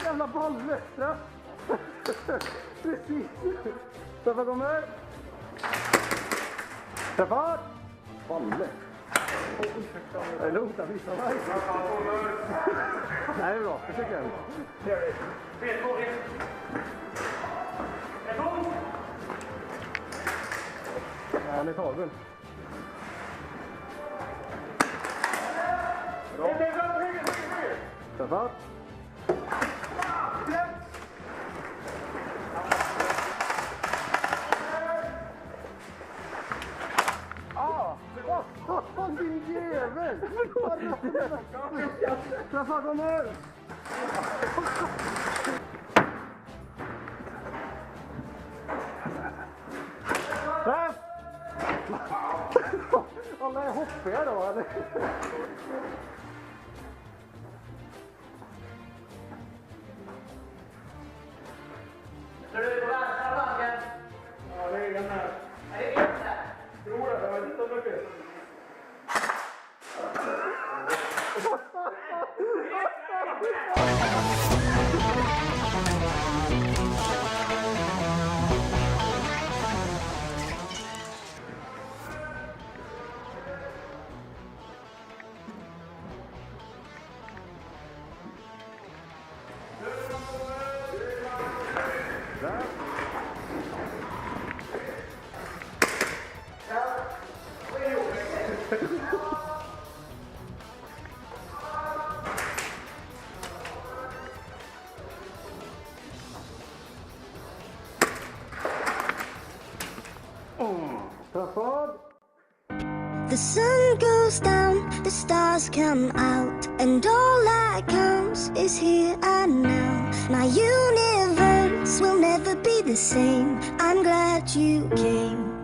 Jävla balle! Straff! Precis! Straffa kommer! Straffa! Balle! Det är lugnt att visa mig. Nej, det är bra. Försök igen. Ja, han är tagen. Straffa! Fan din jävel! Straffa kommer! Straff! Alla är hoppiga då, eller? Ser du på vänstra flanken? Ja, det är den här. Är det rätt där? Jo, det var lite mycket. The sun goes down, the stars come out, and all that counts is here and now. My universe will never be the same. I'm glad you came.